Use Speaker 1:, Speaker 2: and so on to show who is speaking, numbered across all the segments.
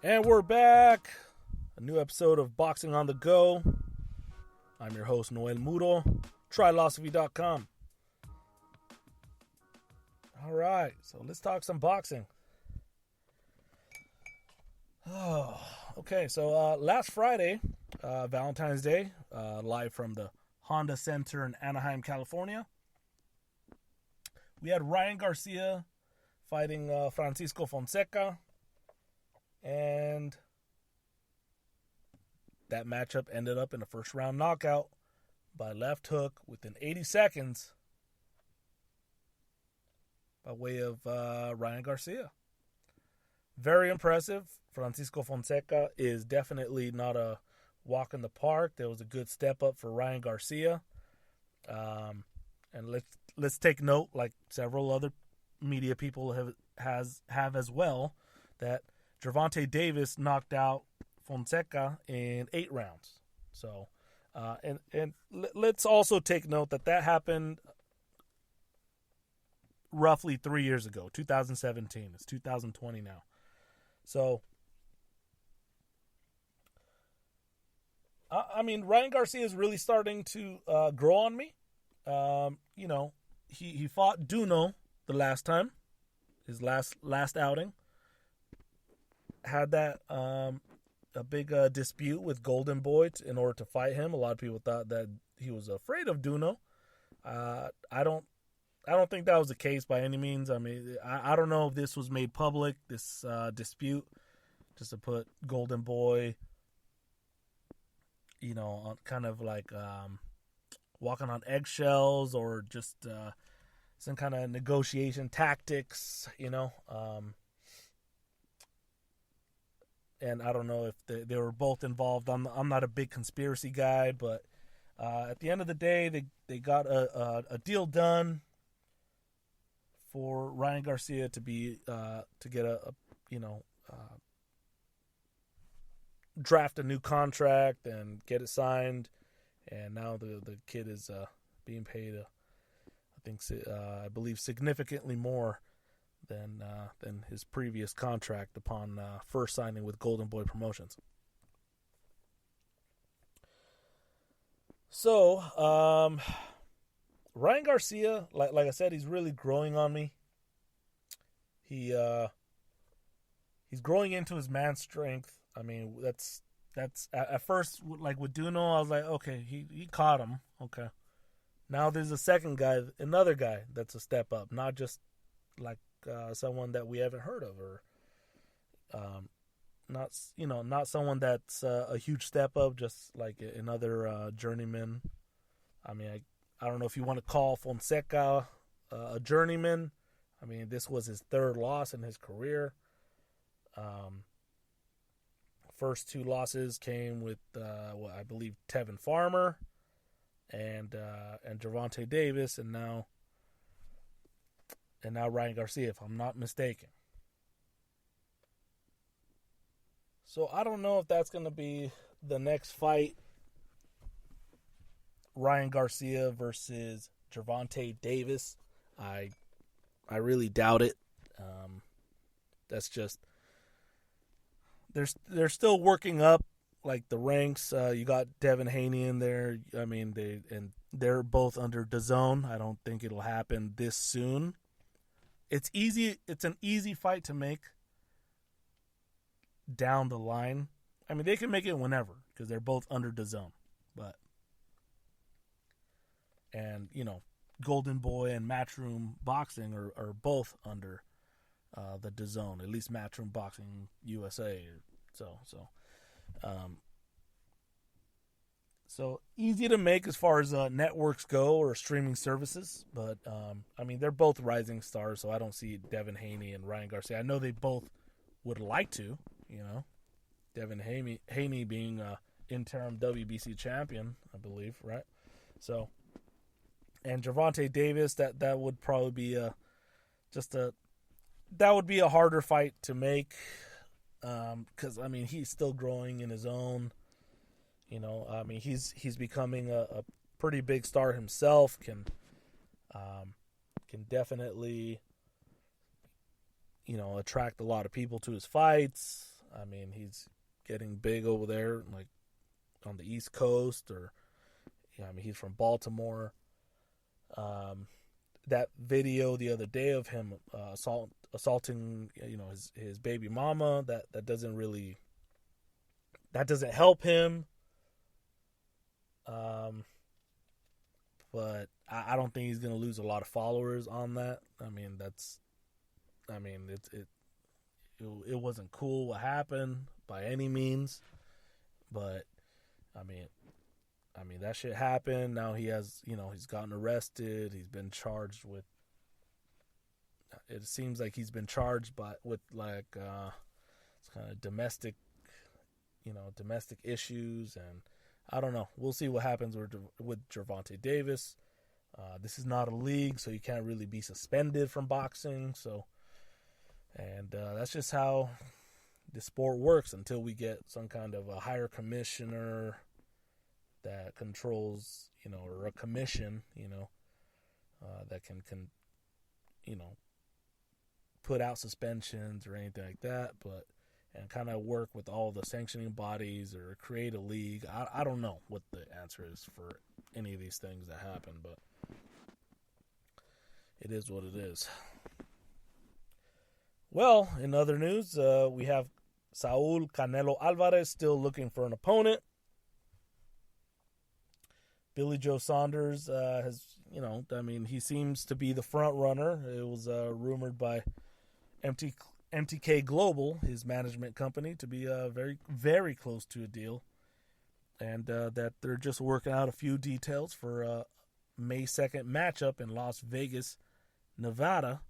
Speaker 1: And we're back. A new episode of Boxing on the Go. I'm your host, Noel Muro. Trilosophy.com. All right, so let's talk some boxing. Oh, okay, so last Friday, Valentine's Day, live from the Honda Center in Anaheim, California, we had Ryan Garcia fighting Francisco Fonseca. And that matchup ended up in a first round knockout by left hook within 80 seconds by way of Ryan Garcia. Very impressive. Francisco Fonseca is definitely not a walk in the park. There was a good step up for Ryan Garcia. And let's take note, like several other media people have as well, that Gervonta Davis knocked out Fonseca in 8 rounds. So, and let's also take note that happened roughly 3 years ago, 2017. It's 2020 now. So, I mean, Ryan Garcia is really starting to grow on me. He fought Duno the last time, his last outing. Had that a big dispute with Golden Boy in order to fight him. A lot of people thought that he was afraid of Duno. I don't think that was the case by any means. I mean, I don't know if this was made public, this dispute, just to put Golden Boy, on kind of like walking on eggshells, or just some kind of negotiation tactics, and I don't know if they were both involved. I'm not a big conspiracy guy, but at the end of the day, they got a deal done for Ryan Garcia to be to get draft a new contract and get it signed, and now the kid is being paid I believe significantly more than his previous contract upon first signing with Golden Boy Promotions. So, Ryan Garcia, like I said, he's really growing on me. He's growing into his man strength. I mean, that's at first, like with Duno, I was like, okay, he caught him. Okay. Now there's a second guy, another guy that's a step up, not just like someone that we haven't heard of, or not someone that's a huge step up, just like another journeyman. I mean, I don't know if you want to call Fonseca a journeyman. I mean, this was his third loss in his career. First 2 losses came with I believe Tevin Farmer and Gervonta Davis, and now Ryan Garcia, if I'm not mistaken. So I don't know if that's going to be the next fight, Ryan Garcia versus Gervonta Davis. I really doubt it. That's just they're still working up like the ranks. You got Devin Haney in there. I mean, they're both under DAZN. I don't think it'll happen this soon. It's an easy fight to make down the line. I mean, they can make it whenever because they're both under DAZN. And Golden Boy and Matchroom Boxing are both under the DAZN, at least Matchroom Boxing USA. So easy to make as far as networks go or streaming services. But, I mean, they're both rising stars, so I don't see Devin Haney and Ryan Garcia. I know they both would like to, Devin Haney being interim WBC champion, I believe, right? So, and Gervonta Davis, that would probably be that would be a harder fight to make, because, I mean, he's still growing in his own. I mean, he's becoming a pretty big star himself. Can definitely, attract a lot of people to his fights. I mean, he's getting big over there, like on the East Coast, or I mean, he's from Baltimore. That video the other day of him assaulting, his baby mama, that doesn't help him. But I don't think he's gonna lose a lot of followers on that. It wasn't cool what happened by any means, but I mean that shit happened. Now he has, he's gotten arrested. He's been charged with. It seems like he's been charged with it's kind of domestic issues, and I don't know. We'll see what happens with Gervonta Davis. This is not a league, so you can't really be suspended from boxing. So, and that's just how the sport works until we get some kind of a higher commissioner that controls, or a commission, that can put out suspensions or anything like that, and kind of work with all the sanctioning bodies or create a league. I don't know what the answer is for any of these things that happen, but it is what it is. Well, in other news, we have Saul Canelo Alvarez still looking for an opponent. Billy Joe Saunders has, he seems to be the front runner. It was rumored by MTK Global, his management company, to be very, very close to a deal, and that they're just working out a few details for a May 2nd matchup in Las Vegas, Nevada,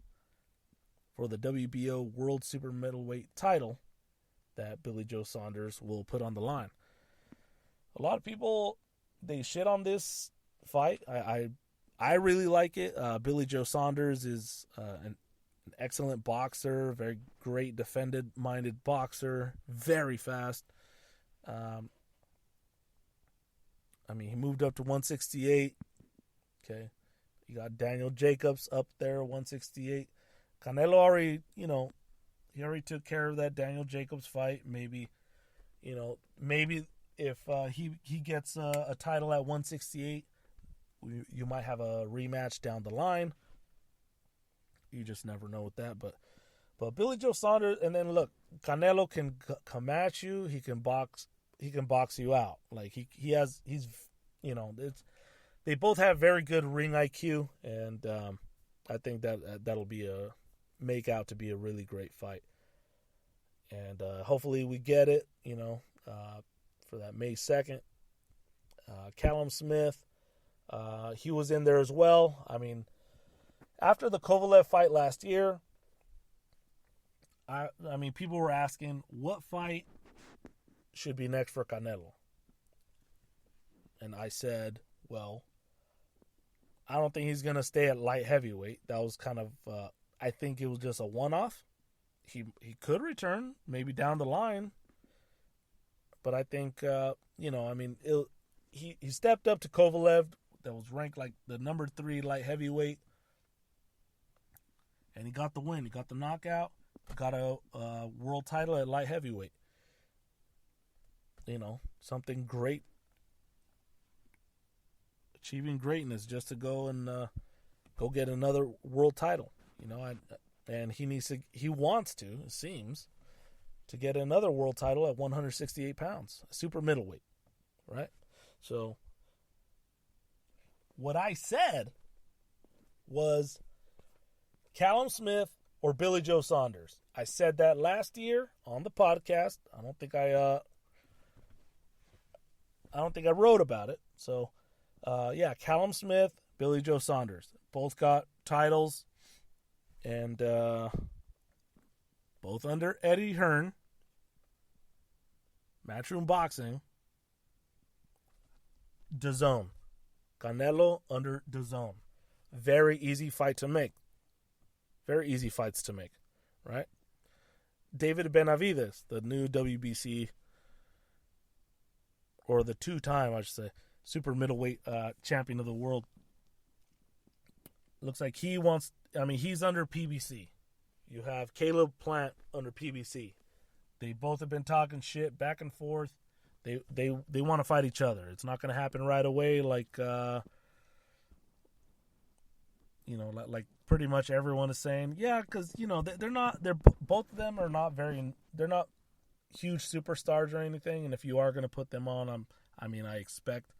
Speaker 1: for the WBO World Super Middleweight title that Billy Joe Saunders will put on the line. A lot of people, they shit on this fight. I really like it. Billy Joe Saunders is an excellent boxer, very great defended-minded boxer, very fast. He moved up to 168. Okay, you got Daniel Jacobs up there, 168. Canelo already, he already took care of that Daniel Jacobs fight. Maybe if he gets a title at 168, you might have a rematch down the line. You just never know with that. But Billy Joe Saunders, and then look, Canelo can come at you. He can box you out. Like they both have very good ring IQ, and I think that'll make out to be a really great fight. And hopefully we get it, for that May 2nd. Callum Smith, he was in there as well. After the Kovalev fight last year, people were asking what fight should be next for Canelo. And I said, well, I don't think he's going to stay at light heavyweight. That was kind of, I think it was just a one-off. He could return, maybe down the line. But I think, he stepped up to Kovalev, that was ranked like the number 3 light heavyweight. And he got the win. He got the knockout. Got a world title at light heavyweight. Something great. Achieving greatness just to go and go get another world title. And he wants to, it seems, to get another world title at 168 pounds, super middleweight, right? So what I said was Callum Smith or Billy Joe Saunders. I said that last year on the podcast. I don't think I wrote about it. So, Callum Smith, Billy Joe Saunders, both got titles, and both under Eddie Hearn. Matchroom Boxing. DAZN. Canelo under DAZN. Very easy fight to make. Very easy fights to make, right? David Benavidez, the new WBC, or the 2-time, I should say, super middleweight champion of the world. Looks like he's under PBC. You have Caleb Plant under PBC. They both have been talking shit back and forth. They want to fight each other. It's not going to happen right away, like like pretty much everyone is saying. Yeah, because they're not. Both of them are not very. They're not huge superstars or anything. And if you are going to put them on, I expect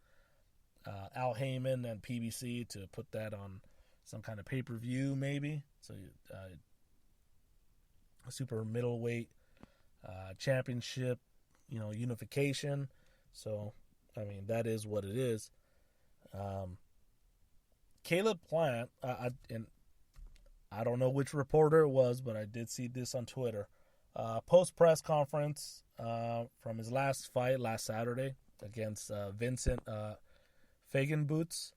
Speaker 1: Al Heyman and PBC to put that on some kind of pay-per-view, maybe. So a super middleweight championship, unification. So, that is what it is. Caleb Plant, and I don't know which reporter it was, but I did see this on Twitter. Post-press conference from his last fight last Saturday against Vincent Fagenboots.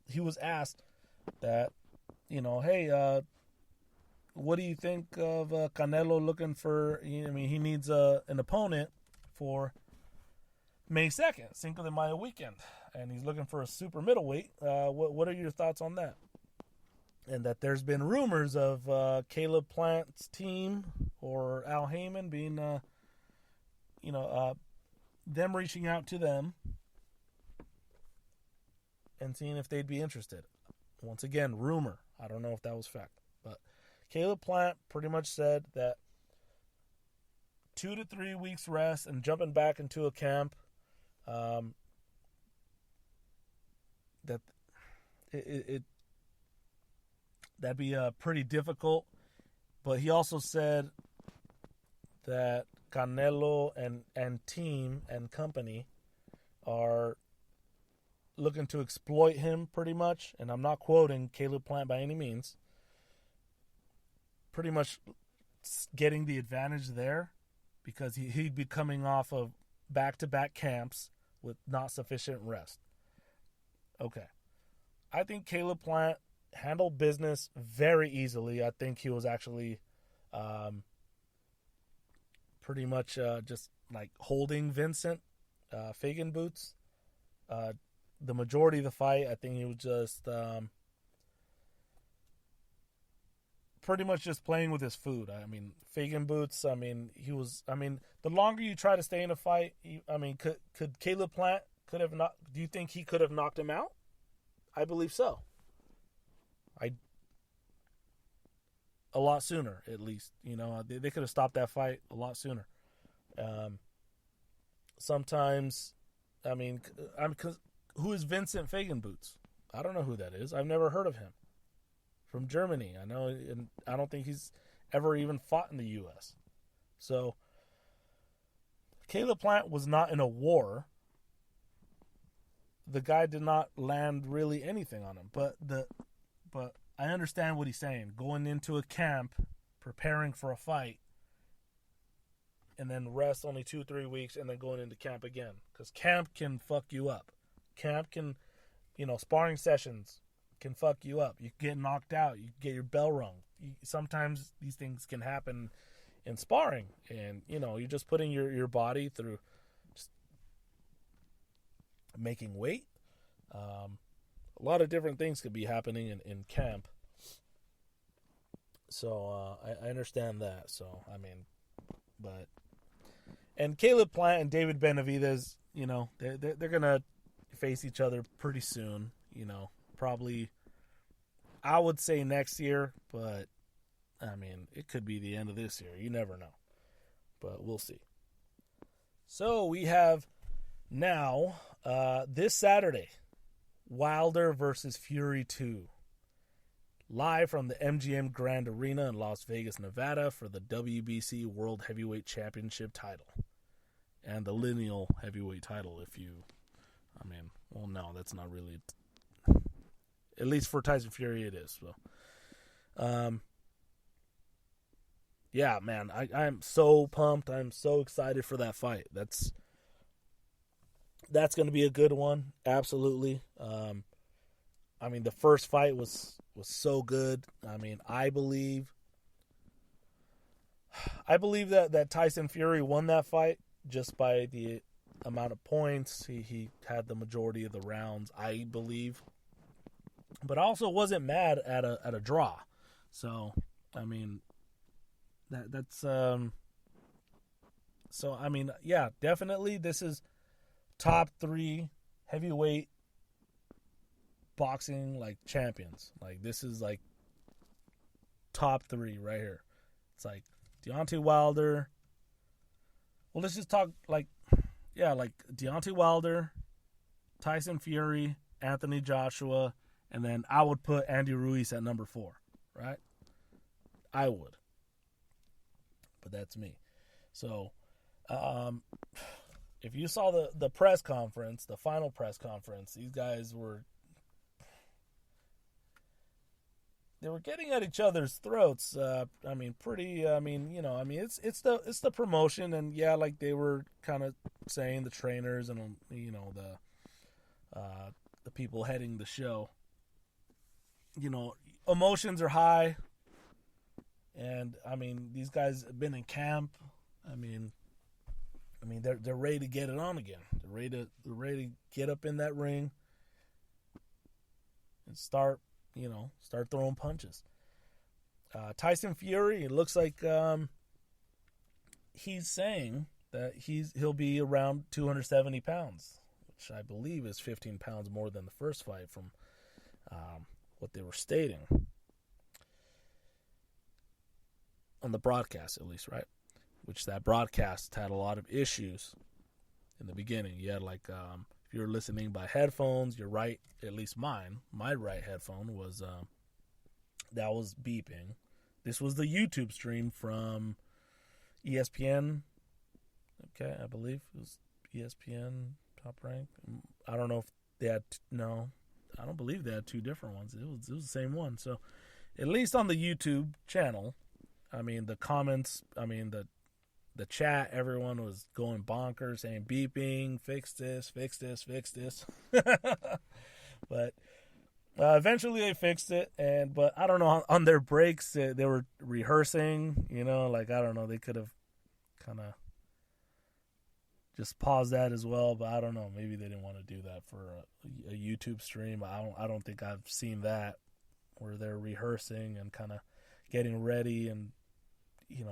Speaker 1: He was asked that, hey, what do you think of Canelo looking for? He needs an opponent for May 2nd, Cinco de Mayo weekend, and he's looking for a super middleweight. What are your thoughts on that? And that there's been rumors of Caleb Plant's team or Al Heyman being, them reaching out to them and seeing if they'd be interested. Once again, rumor. I don't know if that was fact. But Caleb Plant pretty much said that 2 to 3 weeks rest and jumping back into a camp, that that'd be pretty difficult. But he also said that Canelo and team and company are looking to exploit him pretty much. And I'm not quoting Caleb Plant by any means. Pretty much getting the advantage there because he'd be coming off of back-to-back camps with not sufficient rest. Okay. I think Caleb Plant handled business very easily. I think he was actually pretty much just like holding Vincent Fagenboots. The majority of the fight, I think he was just pretty much just playing with his food. Fagenboots, he was, the longer you try to stay in a fight, could Caleb Plant do you think he could have knocked him out? I believe so. A lot sooner, at least. They could have stopped that fight a lot sooner. Sometimes, who is Vincent Fagenboots? I don't know who that is. I've never heard of him. From Germany. I know, and I don't think he's ever even fought in the U.S. So, Caleb Plant was not in a war. The guy did not land really anything on him. But I understand what he's saying. Going into a camp, preparing for a fight, and then rest only 2-3 weeks, and then going into camp again. Because camp can fuck you up. Camp can, sparring sessions can fuck you up. You get knocked out. You get your bell rung. Sometimes these things can happen in sparring. And, you're just putting your body through just making weight. A lot of different things could be happening in camp. So I understand that. So, and Caleb Plant and David Benavidez, they're going to face each other pretty soon, probably, I would say next year, but, it could be the end of this year. You never know. But we'll see. So we have now, this Saturday, Wilder versus Fury 2. Live from the MGM Grand Arena in Las Vegas, Nevada for the WBC World Heavyweight Championship title. And the lineal heavyweight title, no, that's not really, at least for Tyson Fury it is. So, yeah, man, I'm so pumped. I'm so excited for that fight. That's going to be a good one. Absolutely. The first fight was so good. I believe that Tyson Fury won that fight just by the amount of points. He had the majority of the rounds, I believe. But I also wasn't mad at a draw. So, That's so I mean, yeah, definitely this is top 3 heavyweight boxing like champions. Like this is like top 3 right here. It's like Deontay Wilder. Well, let's just talk like Deontay Wilder, Tyson Fury, Anthony Joshua, and then I would put Andy Ruiz at number 4, right? I would. But that's me. So, if you saw the press conference, the final press conference, these guys were getting at each other's throats. I mean, it's the promotion, and yeah, like they were kind of saying the trainers and the people heading the show. Emotions are high, and I mean these guys have been in camp. I mean they're ready to get it on again. They're ready to get up in that ring and start throwing punches. Tyson Fury, it looks like he's saying that he'll be around 270 pounds, which I believe is 15 pounds more than the first fight from what they were stating on the broadcast, at least, right? Which that broadcast had a lot of issues in the beginning. You had like if you're listening by headphones, you're right. At least my right headphone was that was beeping. This was the YouTube stream from ESPN. Okay, I believe it was ESPN Top Rank. I don't know if they had I don't believe they had 2 different ones. It was the same one. So at least on the YouTube channel, I mean the comments, I mean the chat, everyone was going bonkers, saying beeping, fix this. But eventually they fixed it, but I don't know, on their breaks they were rehearsing, like I don't know, they could have kind of just paused that as well, but I don't know, maybe they didn't want to do that for a YouTube stream. I don't think I've seen that where they're rehearsing and kind of getting ready and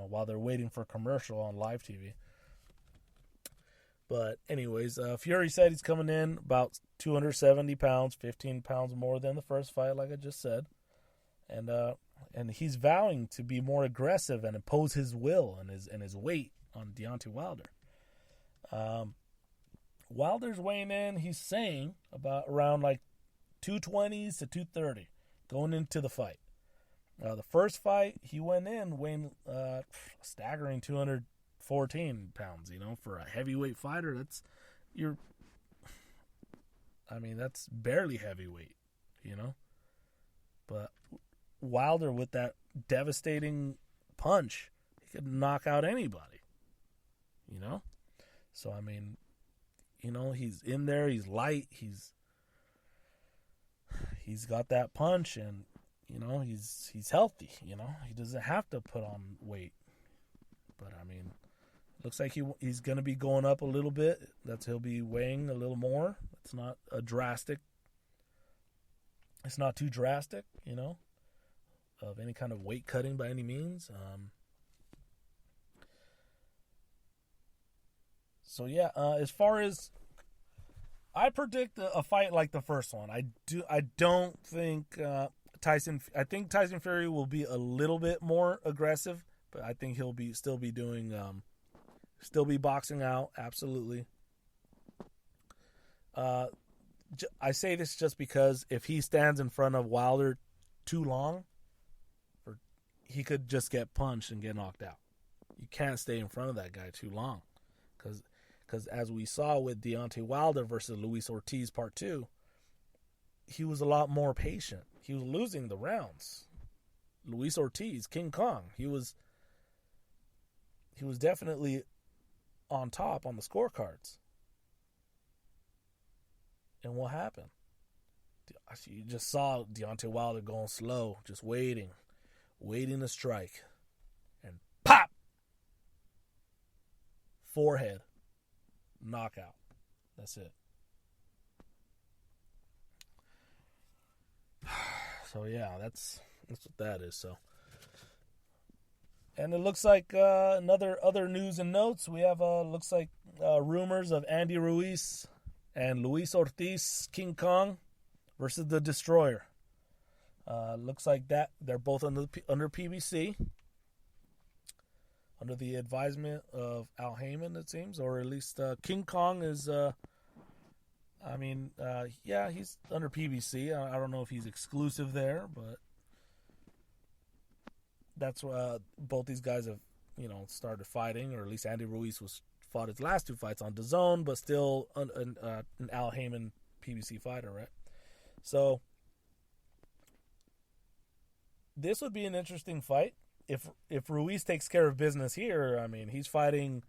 Speaker 1: while they're waiting for a commercial on live TV. But anyways, Fury said he's coming in about 270 pounds, 15 pounds more than the first fight, like I just said. And he's vowing to be more aggressive and impose his will and his weight on Deontay Wilder. Wilder's weighing in, he's saying about around like 220s to 230 going into the fight. The first fight, he went in weighing staggering 214 pounds. For a heavyweight fighter, that's barely heavyweight. But Wilder, with that devastating punch, he could knock out anybody. So I mean, he's in there. He's light. He's got that punch, and he's healthy, he doesn't have to put on weight. But I mean, looks like he's going to be going up a little bit. He'll be weighing a little more. It's not too drastic, of any kind of weight cutting by any means. So yeah, as far as I predict a fight like the first one, I don't think I think Tyson Fury will be a little bit more aggressive, but I think he'll still be boxing out, absolutely. I say this just because if he stands in front of Wilder too long, he could just get punched and get knocked out. You can't stay in front of that guy too long, because as we saw with Deontay Wilder versus Luis Ortiz Part 2, he was a lot more patient. He was losing the rounds. Luis Ortiz, King Kong, he was definitely on top on the scorecards. And what happened? You just saw Deontay Wilder going slow, just waiting to strike. And pop! Forehead. Knockout. That's it. So yeah, that's what that is. So, And it looks like other news and notes. We have looks like rumors of Andy Ruiz and Luis Ortiz, King Kong, versus the Destroyer. Looks like that they're both under PBC, under the advisement of Al Heyman, it seems, or at least King Kong is. He's under PBC. I don't know if he's exclusive there, but that's both these guys have, started fighting, or at least Andy Ruiz fought his last two fights on DAZN, but still an Al Heyman PBC fighter, right? So this would be an interesting fight if Ruiz takes care of business here. I mean, he's fighting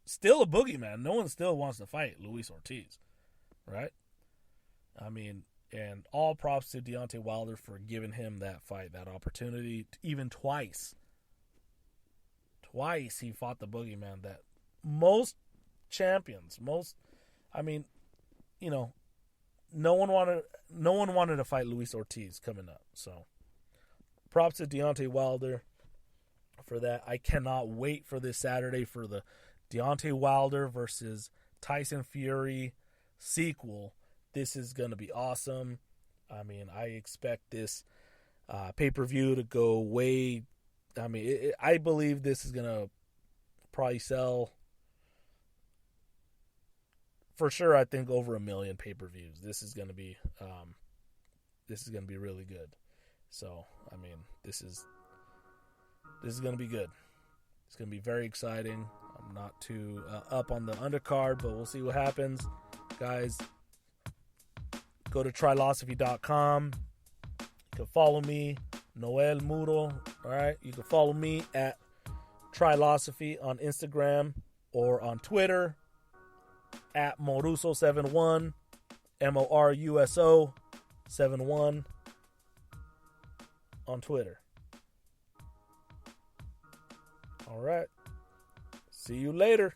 Speaker 1: still a boogeyman. No one still wants to fight Luis Ortiz, right? I mean, and all props to Deontay Wilder for giving him that fight, that opportunity, even twice. Twice he fought the boogeyman that most champions, no one wanted to fight Luis Ortiz coming up. So props to Deontay Wilder for that. I cannot wait for this Saturday for the Deontay Wilder versus Tyson Fury sequel. This is going to be awesome. I mean, I expect this pay-per-view to go way... I believe this is going to probably sell, for sure, I think over 1 million pay-per-views. This is going to be really good. So, I mean, this is going to be good. It's going to be very exciting. I'm not too up on the undercard, but we'll see what happens. Guys, go to trilosophy.com. You can follow me, Noel Muro. All right, you can follow me at Trilosophy on Instagram or on Twitter at Moruso71, MORUSO71 on Twitter. All right, see you later.